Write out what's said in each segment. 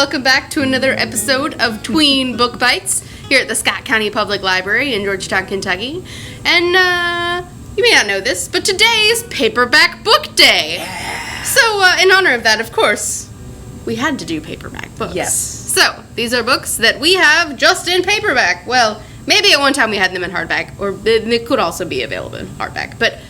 welcome back to another episode of Tween Book Bites here at the Scott County Public Library in Georgetown, Kentucky. And you may not know this, but today is Paperback Book Day. Yeah. So in honor of that, of course, we had to do paperback books. Yes. So these are books that we have just in paperback. Well, maybe at one time we had them in hardback, or they could also be available in hardback, but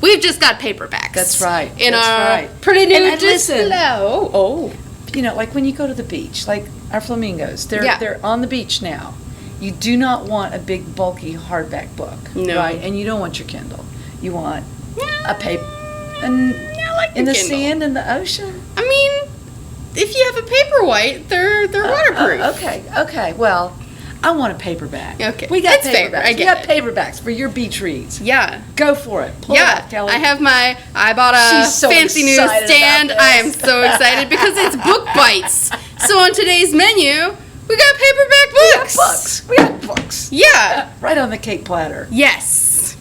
we've just got paperbacks. That's right. In That's our right. pretty new And listen, Oh. You know, like when you go to the beach, like our flamingos, they're on the beach now. You do not want a big, bulky hardback book, No. right? And you don't want your Kindle. You want a paper. Yeah, I like in the Kindle. sand and the ocean. I mean, if you have a paperwhite, they're waterproof. Okay. Well, I want a paperback. Okay. We got That's fair. paperbacks. I We get got paperbacks for your beach reads. Yeah. Go for it. Pull it Yeah, up, Kelly. I bought a She's so fancy new excited stand. about this. I am so excited because it's Book Bites. So on today's menu, we got paperback books. We got books. Yeah. Right on the cake platter. Yes.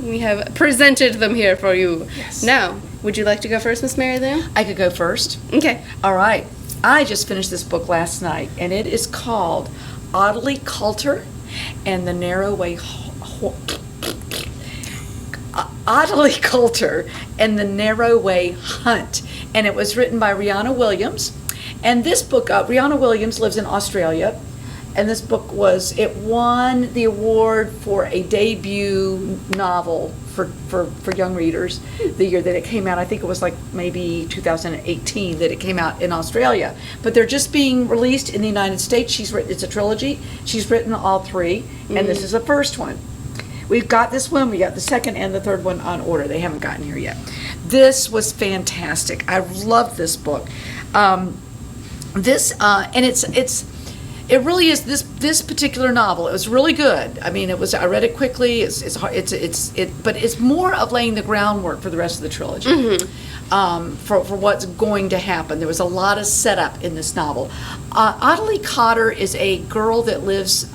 We have presented them here for you. Yes. Now, would you like to go first, Miss Mary Lou? I could go first. Okay. All right. I just finished this book last night, and it is called Ottley Culture and the Narrow Way. Ottley Culture and the Narrow Way Hunt, and it was written by Rihanna Williams. And this book, Rihanna Williams lives in Australia, and this book won the award for a debut novel for young readers the year that it came out. I think it was like maybe 2018 that it came out in Australia. But they're just being released in the United States. It's a trilogy. She's written all three, and this is the first one. We've got this one, we got the second and the third one on order. They haven't gotten here yet. This was fantastic. I loved this book. And it really is this particular novel. It was really good. I mean, I read it quickly. But it's more of laying the groundwork for the rest of the trilogy. For what's going to happen. There was a lot of setup in this novel. Ottley Culture is a girl that lives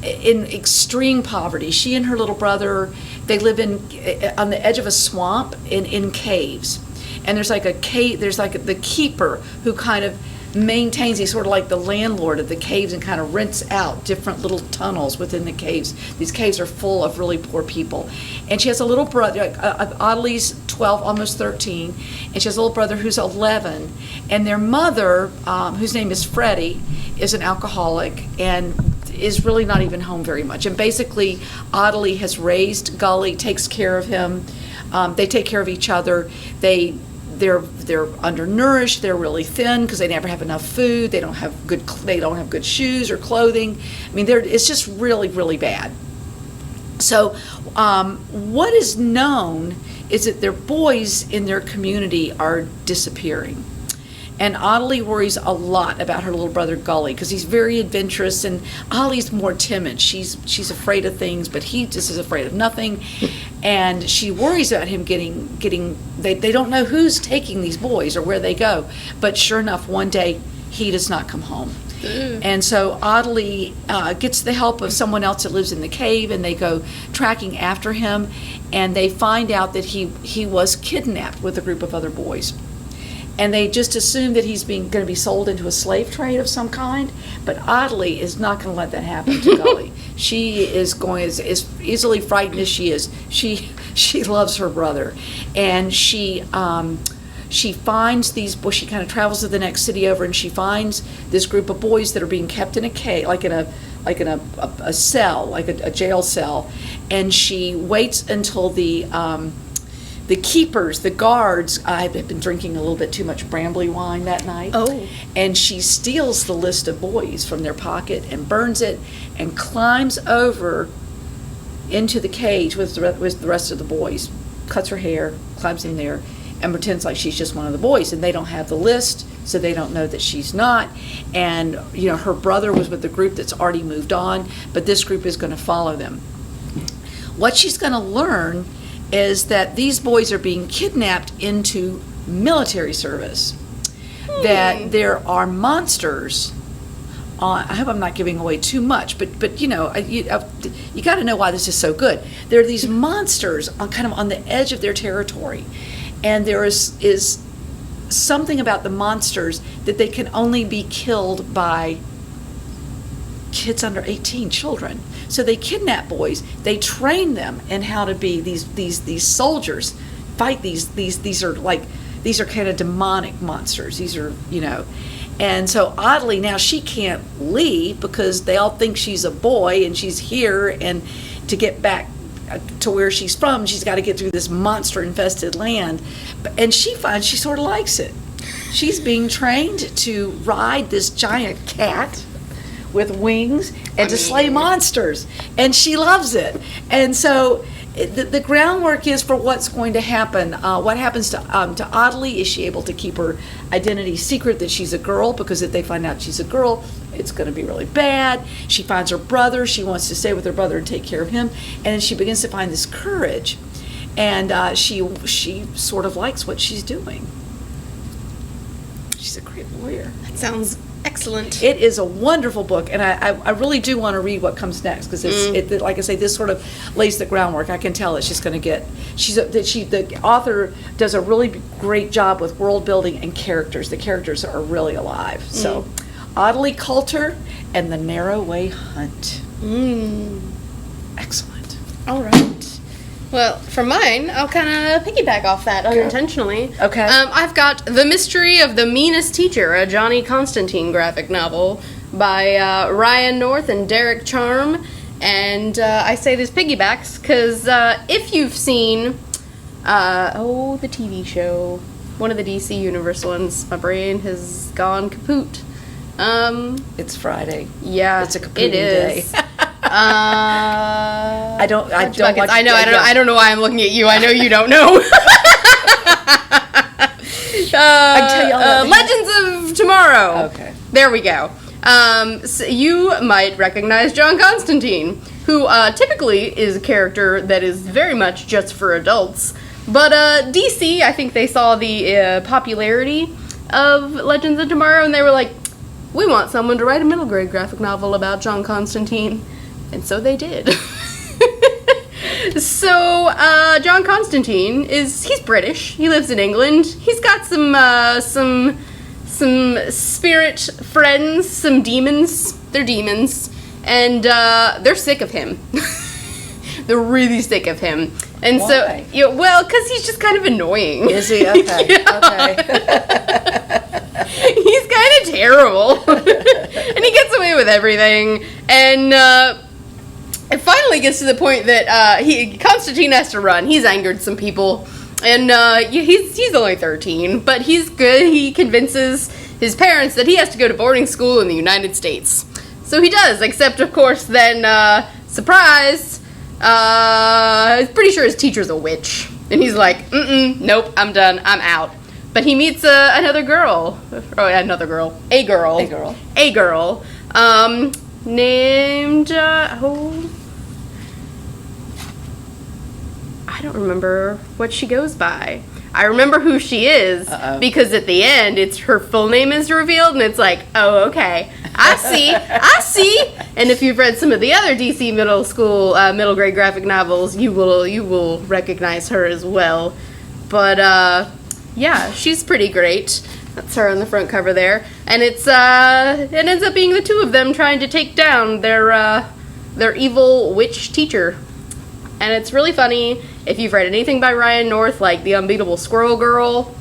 in extreme poverty. She and her little brother, they live on the edge of a swamp in caves. And there's like the keeper who kind of maintains, he's sort of like the landlord of the caves and kind of rents out different little tunnels within the caves. These caves are full of really poor people. And she has a little brother, Ottley's 12, almost 13, and she has a little brother who's 11. And their mother, whose name is Freddie, is an alcoholic and is really not even home very much. And basically, Ottley has raised Gully, takes care of him. They take care of each other. They're undernourished. They're really thin because they never have enough food. They don't have good shoes or clothing. I mean, it's just really, really bad. So, what is known is that their boys in their community are disappearing. And Ottley worries a lot about her little brother Gully because he's very adventurous, and Ollie's more timid. She's afraid of things, but he just is afraid of nothing. And she worries about him getting. They don't know who's taking these boys or where they go. But sure enough, one day he does not come home. And so Ottley gets the help of someone else that lives in the cave, and they go tracking after him, and they find out that he was kidnapped with a group of other boys. And they just assume that he's going to be sold into a slave trade of some kind. But Ottley is not going to let that happen to Gully. She is as easily frightened as she is. She loves her brother, and she finds these boys. She kind of travels to the next city over, and she finds this group of boys that are being kept in a cage, like in a cell, like a jail cell. And she waits until the keepers, the guards, I've been drinking a little bit too much Brambly wine that night. Oh. And she steals the list of boys from their pocket and burns it and climbs over into the cage with the rest of the boys, cuts her hair, climbs in there, and pretends like she's just one of the boys. And they don't have the list, so they don't know that she's not. And, her brother was with the group that's already moved on, but this group is going to follow them. What she's going to learn is that these boys are being kidnapped into military service, that there are monsters. I hope I'm not giving away too much, but you got to know why this is so good. There are these monsters kind of on the edge of their territory, and there is something about the monsters that they can only be killed by kids under 18, children. So they kidnap boys. They train them in how to be these soldiers, fight these are kind of demonic monsters. These are, and so Ottley, now she can't leave because they all think she's a boy and she's here, and to get back to where she's from, she's got to get through this monster-infested land. And she finds she sort of likes it. She's being trained to ride this giant cat with wings and to slay monsters, and she loves it. And so the groundwork is for what's going to happen. What happens to Ottley? Is she able to keep her identity secret that she's a girl? Because if they find out she's a girl, it's going to be really bad. She finds her brother. She wants to stay with her brother and take care of him. And then she begins to find this courage, and she sort of likes what she's doing. She's a great lawyer. That sounds excellent. It is a wonderful book, and I really do want to read what comes next, because like I say, this sort of lays the groundwork. I can tell that she's going to get. The author does a really great job with world building and characters. The characters are really alive. So, Ottley Culture and The Narrow Way Hunt. Excellent. All right. Well, for mine, I'll kind of piggyback off that unintentionally. Okay. I've got The Mystery of the Meanest Teacher, a Johnny Constantine graphic novel by Ryan North and Derek Charm. And I say this piggybacks because if you've seen, the TV show, one of the DC Universe ones, my brain has gone kaput. It's Friday. Yeah, it's a kapooting day. I don't watch. I don't know why I'm looking at you. I know you don't know. I can tell you all Legends of Tomorrow. Okay. There we go. So you might recognize John Constantine, who typically is a character that is very much just for adults. But DC, I think they saw the popularity of Legends of Tomorrow, and they were like, we want someone to write a middle grade graphic novel about John Constantine. And so they did. So, John Constantine he's British. He lives in England. He's got some spirit friends, some demons. They're demons. And, they're sick of him. They're really sick of him. And Why? So, because he's just kind of annoying. Is he? Okay. Yeah. Okay. He's kind of terrible. And he gets away with everything. And, it finally gets to the point that Constantine has to run. He's angered some people, and he's only 13, but he's good. He convinces his parents that he has to go to boarding school in the United States. So he does, except of course then, surprise, I'm pretty sure his teacher's a witch, and he's like, nope, I'm done, I'm out. But he meets a girl, named, I don't remember what she goes by. I remember who she is, because at the end, her full name is revealed, and it's like, oh, okay, I see. And if you've read some of the other DC middle grade graphic novels, you will recognize her as well. But yeah, she's pretty great. That's her on the front cover there, and it ends up being the two of them trying to take down their evil witch teacher, and it's really funny. If you've read anything by Ryan North, like The Unbeatable Squirrel Girl,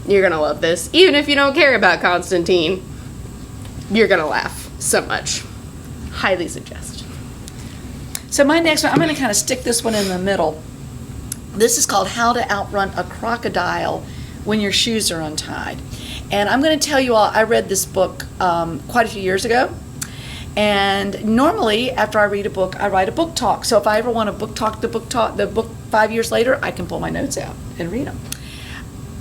you're gonna love this. Even if you don't care about Constantine, you're gonna laugh so much. Highly suggest. So my next one, I'm gonna kind of stick this one in the middle. This is called How to Outrun a Crocodile When Your Shoes Are Untied. And I'm going to tell you all, I read this book quite a few years ago. And normally, after I read a book, I write a book talk. So if I ever want to book talk the book 5 years later, I can pull my notes out and read them.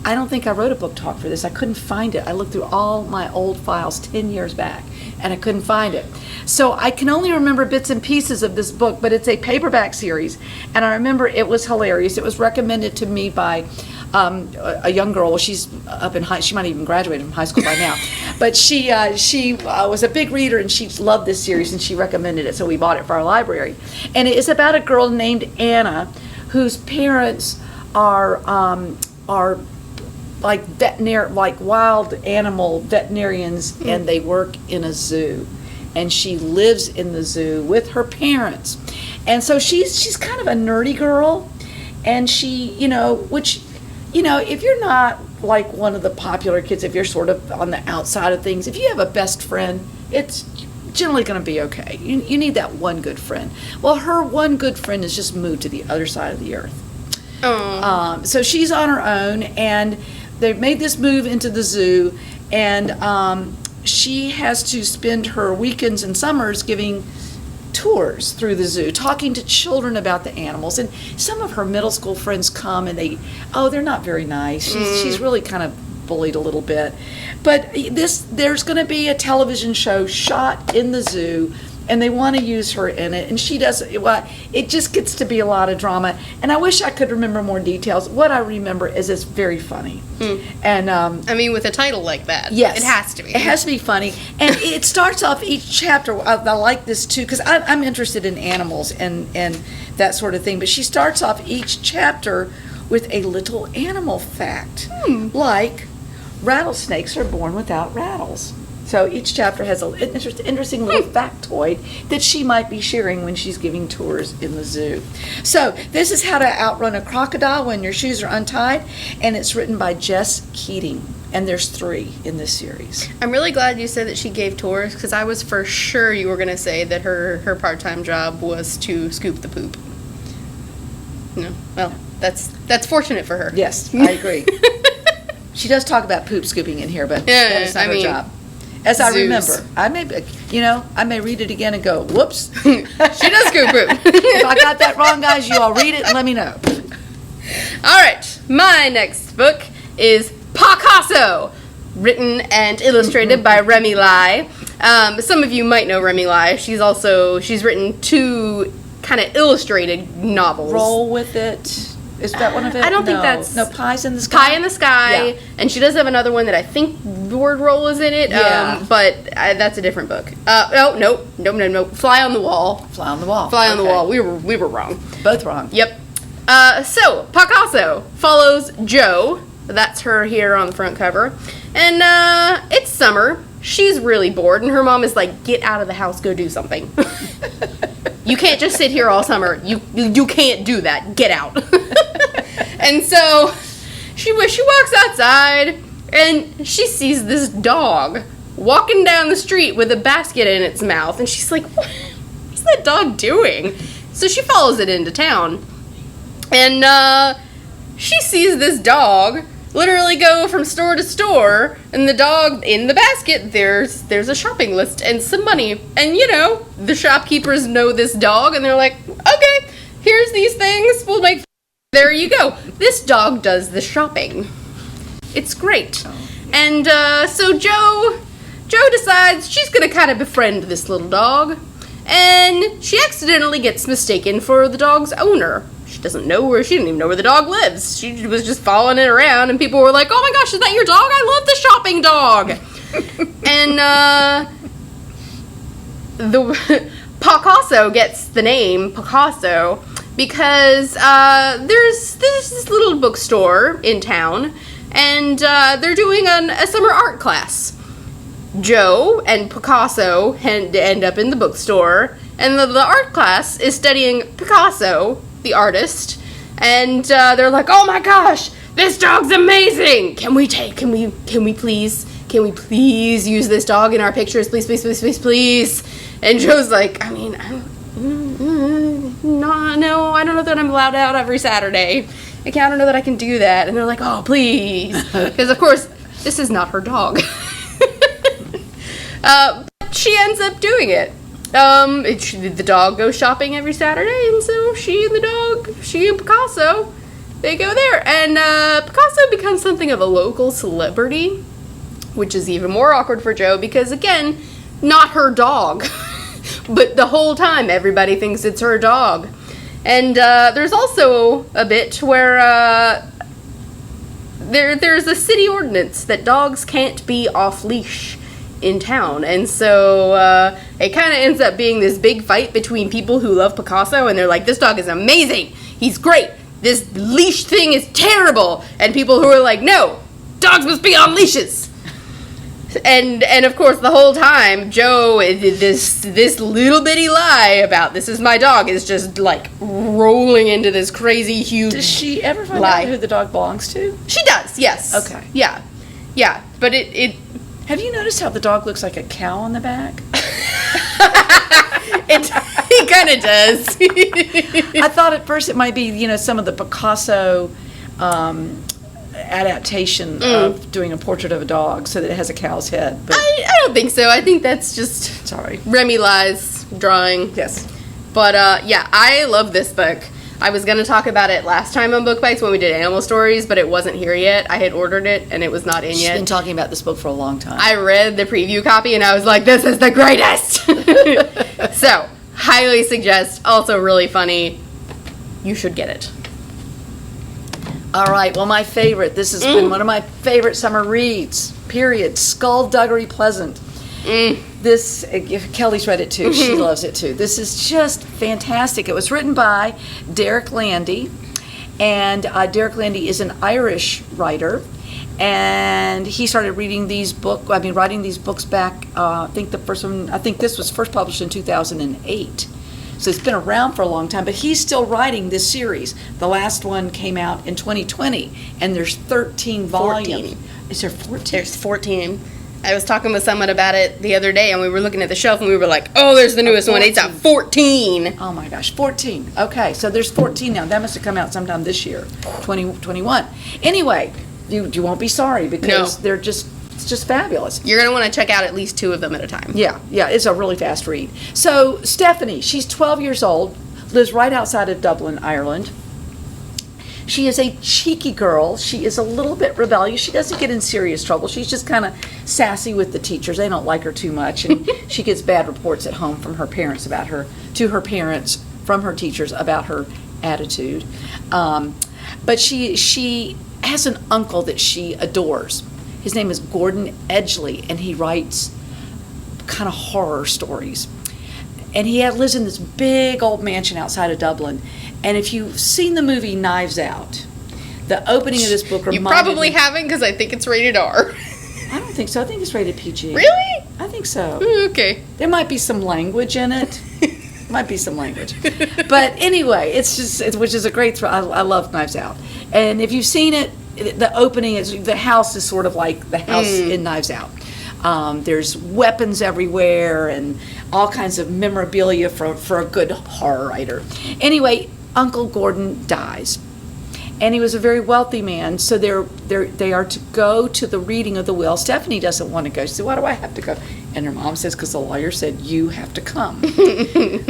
I don't think I wrote a book talk for this. I couldn't find it. I looked through all my old files 10 years back, and I couldn't find it. So I can only remember bits and pieces of this book, but it's a paperback series, and I remember it was hilarious. It was recommended to me by a young girl. Well, she's up in she might even graduated from high school by now, but she was a big reader, and she loved this series, and she recommended it, so we bought it for our library. And it is about a girl named Anna, whose parents are wild animal veterinarians, and they work in a zoo. And she lives in the zoo with her parents. And so she's kind of a nerdy girl. And she, which, if you're not like one of the popular kids, if you're sort of on the outside of things, if you have a best friend, it's generally going to be okay. You need that one good friend. Well, her one good friend has just moved to the other side of the earth. Oh. So she's on her own, and they've made this move into the zoo, and she has to spend her weekends and summers giving tours through the zoo, talking to children about the animals. And some of her middle school friends come, and they're not very nice. She's really kind of bullied a little bit. But there's going to be a television show shot in the zoo, and they want to use her in it, and she does. It just gets to be a lot of drama, and I wish I could remember more details. What I remember is it's very funny. And with a title like that, yes, it has to be. It has to be funny, and it starts off each chapter. I like this too, because I'm interested in animals and that sort of thing. But she starts off each chapter with a little animal fact, like rattlesnakes are born without rattles. So each chapter has an interesting little factoid that she might be sharing when she's giving tours in the zoo. So this is How to Outrun a Crocodile When Your Shoes Are Untied, and it's written by Jess Keating, and there's 3 in this series. I'm really glad you said that she gave tours, because I was for sure you were going to say that her part-time job was to scoop the poop. No, well, that's fortunate for her. Yes, I agree. She does talk about poop scooping in here, but that is not her job. As I remember, I may read it again and go, whoops. She does scoop poop. If I got that wrong, guys, you all read it and let me know. All right, my next book is Pachaso, written and illustrated by Remy Lai. Some of you might know Remy Lai. She's written 2 kind of illustrated novels. Roll with It. Is that one of it? I don't think that's... No, Pies in the Sky? Pie in the Sky. Yeah. And she does have another one that I think the word roll is in it. Yeah. But that's a different book. No. Fly on the Wall. Fly on the Wall. Fly on the Wall. We were wrong. Both wrong. Yep. So, Pachaso follows Jo. That's her here on the front cover. And it's summer. She's really bored. And her mom is like, get out of the house. Go do something. You can't just sit here all summer. You can't do that. Get out. And so she walks outside and she sees this dog walking down the street with a basket in its mouth, and she's like, what's that dog doing? So she follows it into town, and she sees this dog literally go from store to store, and the dog in the basket, there's a shopping list and some money, and the shopkeepers know this dog, and they're like, okay, here's these things, we'll make. There you go. This dog does the shopping. It's great. And so Jo decides she's going to kind of befriend this little dog. And she accidentally gets mistaken for the dog's owner. She didn't even know where the dog lives. She was just following it around, and people were like, oh my gosh, is that your dog? I love the shopping dog. And the Pachaso gets the name Pachaso because there's this little bookstore in town, and they're doing a summer art class. Jo and Pachaso end up in the bookstore, and the art class is studying Pachaso, the artist, and they're like, oh my gosh, this dog's amazing! Can we please use this dog in our pictures? Please. And Jo's like, no, I don't know that I'm allowed out every Saturday. I don't know that I can do that. And they're like, oh, please. Because, of course, this is not her dog. But she ends up doing it. The dog goes shopping every Saturday, and so she and Pachaso, they go there. And Pachaso becomes something of a local celebrity, which is even more awkward for Jo because, again, not her dog. But the whole time, everybody thinks it's her dog. And there's also a bit where there's a city ordinance that dogs can't be off-leash in town. And so it kind of ends up being this big fight between people who love Pachaso, and they're like, this dog is amazing. He's great. This leash thing is terrible. And people who are like, no, Dogs must be on leashes. And of course, the whole time, Joe, this little bitty lie about this is my dog is just like rolling into this crazy huge. Does she ever find lie. out who the dog belongs to? She does, yes. Okay. Yeah. But it Have you noticed how the dog looks like a cow on the back? He kind of does. I thought at first it might be, some of the Picasso adaptation of doing a portrait of a dog so that it has a cow's head. But I don't think so. I think that's just sorry. Remy Lies drawing. Yes. But I love this book. I was going to talk about it last time on Book Bites when we did animal stories, but it wasn't here yet. I had ordered it and it was not in She's yet. been talking about this book for a long time. I read the preview copy and I was like, this is the greatest. So, highly suggest. Also really funny. You should get it. All right. Well, my favorite. This has been one of my favorite summer reads. Period. Skullduggery Pleasant. This, if Kelly's read it too. She loves it too. This is just fantastic. It was written by Derek Landy, and Derek Landy is an Irish writer, and he started writing these books back. I think this was first published in 2008. So it's been around for a long time, but he's still writing this series. The last one came out in 2020, and there's 13 volumes. 14. Is there 14? There's 14. I was talking with someone about it the other day, and we were looking at the shelf, and we were like, oh, there's the newest one. It's at 14. Oh, my gosh, 14. Okay, so there's 14 now. That must have come out sometime this year, 2021. Anyway, you won't be sorry because it's just fabulous. You're going to want to check out at least 2 of them at a time. Yeah, it's a really fast read. So Stephanie, she's 12 years old, lives right outside of Dublin, Ireland. She is a cheeky girl. She is a little bit rebellious. She doesn't get in serious trouble. She's just kind of sassy with the teachers. They don't like her too much, and she gets bad reports at home from her parents from her teachers about her attitude. But she has an uncle that she adores. His name is Gordon Edgley, and he writes kind of horror stories. And he lives in this big old mansion outside of Dublin. And if you've seen the movie Knives Out, the opening of this book reminded me... You probably haven't, because I think it's rated R. I don't think so. I think it's rated PG. Really? I think so. Okay. There might be some language in it. Might be some language. But anyway, which is a great thrill. I love Knives Out. And if you've seen it, the opening is, the house is sort of like the house in Knives Out. There's weapons everywhere and all kinds of memorabilia for a good horror writer. Anyway, Uncle Gordon dies. And he was a very wealthy man, so they are to go to the reading of the will. Stephanie doesn't want to go. She said, why do I have to go? And her mom says, because the lawyer said, you have to come.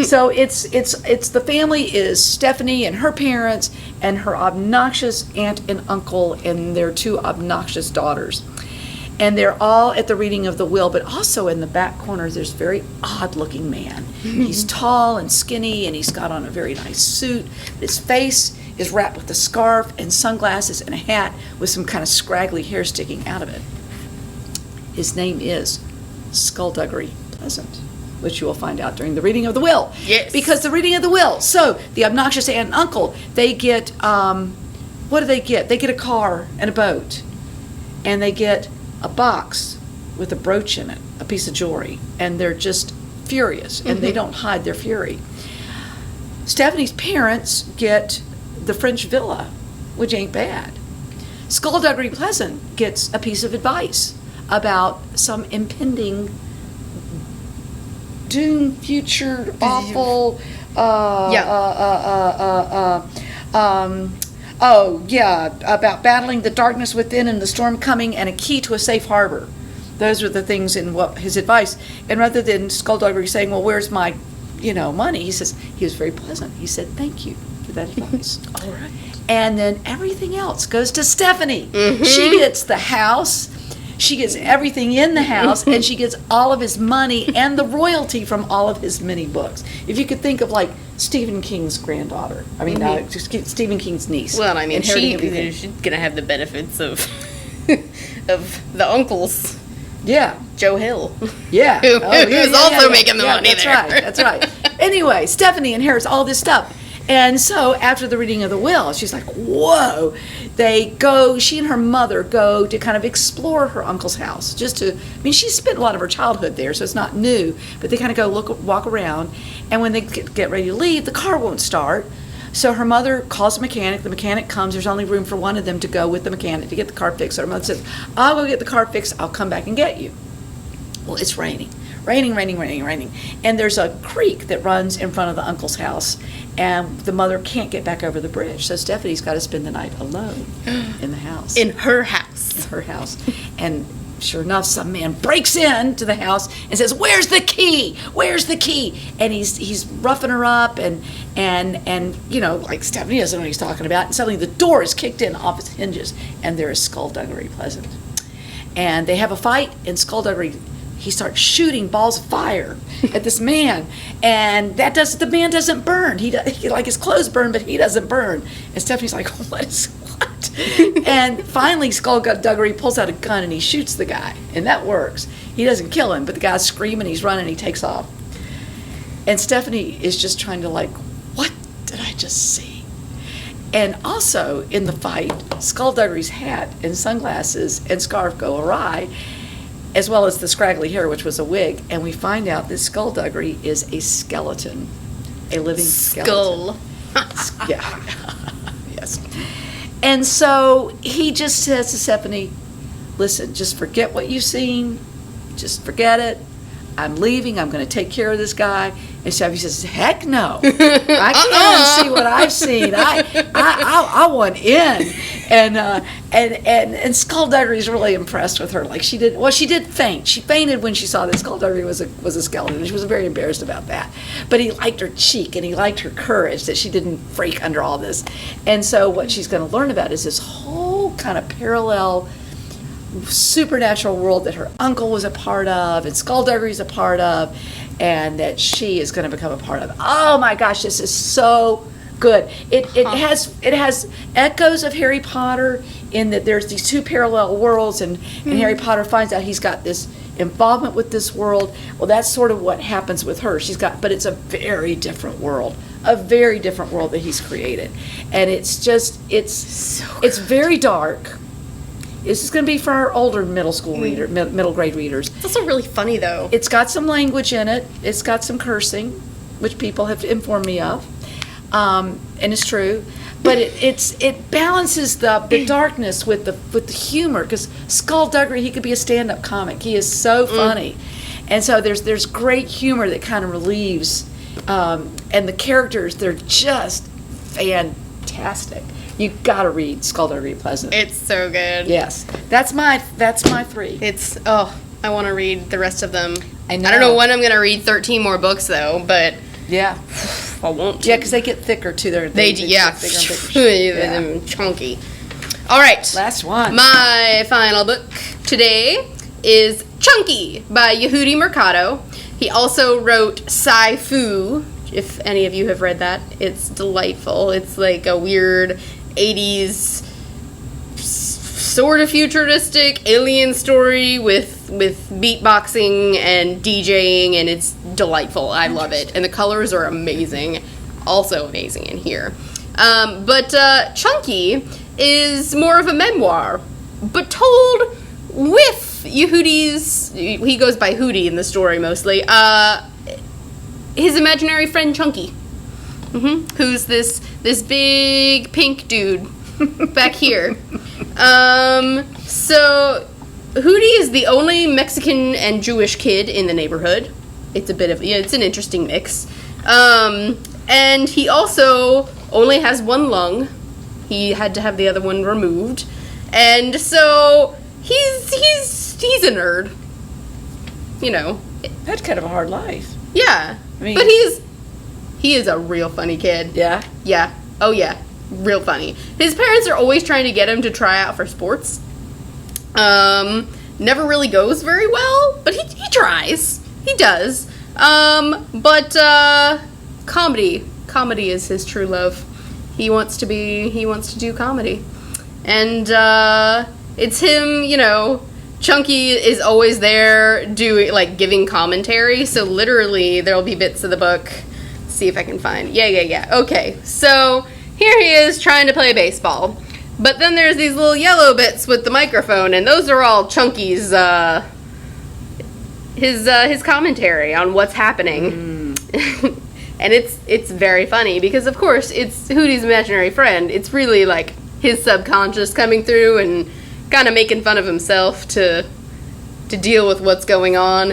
So it's the family is Stephanie and her parents and her obnoxious aunt and uncle and their 2 obnoxious daughters. And they're all at the reading of the will, but also in the back corner, there's a very odd-looking man. He's tall and skinny, and he's got on a very nice suit. His face is wrapped with a scarf and sunglasses and a hat with some kind of scraggly hair sticking out of it. His name is Skullduggery Pleasant, which you will find out during the reading of the will. Yes. Because the reading of the will. So the obnoxious aunt and uncle, they get, what do they get? They get a car and a boat, and they get a box with a brooch in it, a piece of jewelry, and they're just furious, and they don't hide their fury. Stephanie's parents get the French villa, which ain't bad. Skullduggery Pleasant gets a piece of advice about some impending doom, future, awful, about battling the darkness within and the storm coming and a key to a safe harbor. Those are the things in what his advice. And rather than Skullduggery saying, well, where's my, money? He says, he was very pleasant. He said, thank you for that advice. All right. And then everything else goes to Stephanie. She gets the house. She gets everything in the house, and she gets all of his money and the royalty from all of his many books. If you could think of like Stephen King's granddaughter, Stephen King's niece. Well, I mean, inheriting she's gonna have the benefits of the uncles. Yeah, Joe Hill. Yeah, who's also making the money that's there. Right. That's right. Anyway, Stephanie inherits all this stuff, And so after the reading of the will, she's like, whoa. She and her mother go to kind of explore her uncle's house. She spent a lot of her childhood there, so it's not new, but they kind of go walk around. And when they get ready to leave, the car won't start. So her mother calls the mechanic comes, there's only room for one of them to go with the mechanic to get the car fixed. So her mother says, I'll go get the car fixed, I'll come back and get you. Well, it's raining. And there's a creek that runs in front of the uncle's house, and the mother can't get back over the bridge. So Stephanie's got to spend the night alone in the house. In her house. And sure enough, some man breaks into the house and says, "Where's the key? Where's the key?" And he's roughing her up, and like Stephanie doesn't know what he's talking about. And suddenly the door is kicked in off its hinges, and there is skullduggery present. And they have a fight, and skullduggery, he starts shooting balls of fire at this man, and the man doesn't burn. He his clothes burn, but he doesn't burn. And Stephanie's like, what? And finally, skullduggery pulls out a gun and he shoots the guy, and that works. He doesn't kill him, but the guy's screaming, he's running, he takes off. And Stephanie is just trying to what did I just see? And also in the fight, skullduggery's hat and sunglasses and scarf go awry, as well as the scraggly hair, which was a wig, and we find out that skullduggery is a skeleton, a living skeleton. Skull. Yeah. Yes. And so he just says to Stephanie, listen, just forget what you've seen. Just forget it. I'm leaving. I'm going to take care of this guy. And Stephanie says, heck no. I can't see what I've seen. I want in. And Skullduggery's really impressed with her. She did faint. She fainted when she saw that Skullduggery was a skeleton, and she was very embarrassed about that. But he liked her cheek, and he liked her courage, that she didn't freak under all this. And so what she's going to learn about is this whole kind of parallel supernatural world that her uncle was a part of, and Skullduggery's a part of, and that she is going to become a part of. Oh my gosh, this is so good. It has echoes of Harry Potter in that there's these two parallel worlds, and Harry Potter finds out he's got this involvement with this world. Well, that's sort of what happens with her. But it's a very different world. A very different world that he's created. And it's very dark. This is going to be for our older middle grade readers. It's also really funny, though. It's got some language in it. It's got some cursing, which people have informed me of, and it's true. But it balances the darkness with the humor, because Skullduggery, he could be a stand-up comic. He is so funny, and so there's great humor that kind of relieves, and the characters, they're just fantastic. You gotta read Skullduggery Pleasant. It's so good. Yes, that's my 3. I want to read the rest of them. I know. I don't know when I'm gonna read 13 more books though, but yeah, I won't. Yeah, because they get thicker too. They do, yeah, chunky. All right, last one. My final book today is Chunky by Yehudi Mercado. He also wrote Sci-Fu. If any of you have read that, it's delightful. It's like a weird 80s sort of futuristic alien story with beatboxing and DJing, and it's delightful. I love it. And the colors are amazing. Also amazing in here. But Chunky is more of a memoir, but told with Yehudi's, he goes by Hootie in the story mostly, his imaginary friend Chunky, who's this big pink dude back here. So Hootie is the only Mexican and Jewish kid in the neighborhood. It's it's an interesting mix. And he also only has one lung. He had to have the other one removed. And so he's a nerd. You know. That's kind of a hard life. Yeah. I mean, but he is a real funny kid. Yeah? Yeah. Oh, yeah. Real funny. His parents are always trying to get him to try out for sports. Never really goes very well, but he tries. He does. But comedy is his true love. He wants to do comedy. And it's him, you know. Chunky is always there giving commentary, so literally there'll be bits of the book see if I can find. Yeah. Okay, so here he is trying to play baseball. But then there's these little yellow bits with the microphone, and those are all Chunky's, his commentary on what's happening. And it's very funny because, of course, it's Hootie's imaginary friend. It's really like his subconscious coming through and kind of making fun of himself to deal with what's going on.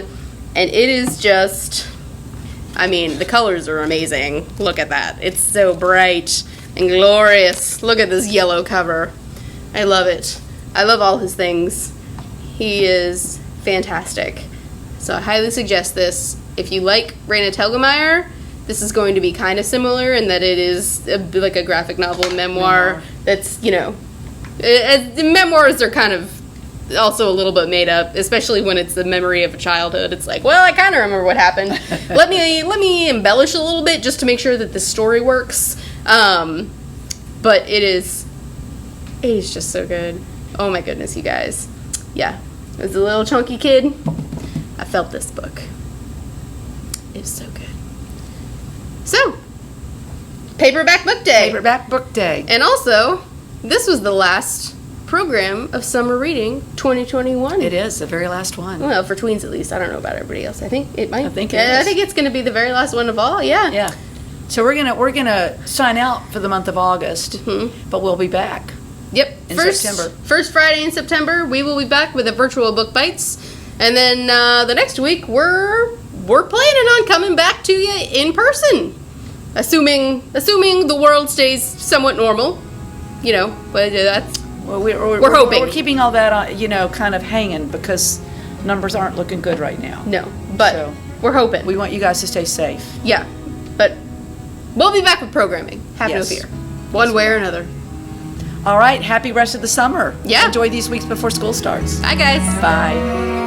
And it is just, I mean, the colors are amazing. Look at that. It's so bright and glorious. Look at this yellow cover. I love it. I love all his things. He is fantastic. So I highly suggest this. If you like Raina Telgemeier, this is going to be kind of similar in that it is like a graphic novel memoir. That's, you know, memoirs are kind of also a little bit made up, especially when it's the memory of a childhood. It's like, well, I kind of remember what happened. Let me embellish a little bit just to make sure that the story works. But it is just so good. Oh my goodness, you guys. Yeah, as a little chunky kid, I felt this book. It's so good. So, Paperback Book Day. Paperback Book Day. And also, this was the last program of Summer Reading 2021. It is, the very last one. Well, for tweens at least. I don't know about everybody else. I think it might. I think it is. I think it's going to be the very last one of all, yeah. Yeah. So we're gonna sign out for the month of August, but we'll be back. Yep. In September. First Friday in September, we will be back with a virtual Book Bites. And then the next week, we're planning on coming back to you in person. Assuming the world stays somewhat normal, you know, but that's we're hoping. We're keeping all that on, kind of hanging because numbers aren't looking good right now. No, but So, we're hoping. we want you guys to stay safe. Yeah, but we'll be back with programming. Have Yes. no fear. One way or another. All right, happy rest of the summer. Yeah. Enjoy these weeks before school starts. Bye, guys. Bye.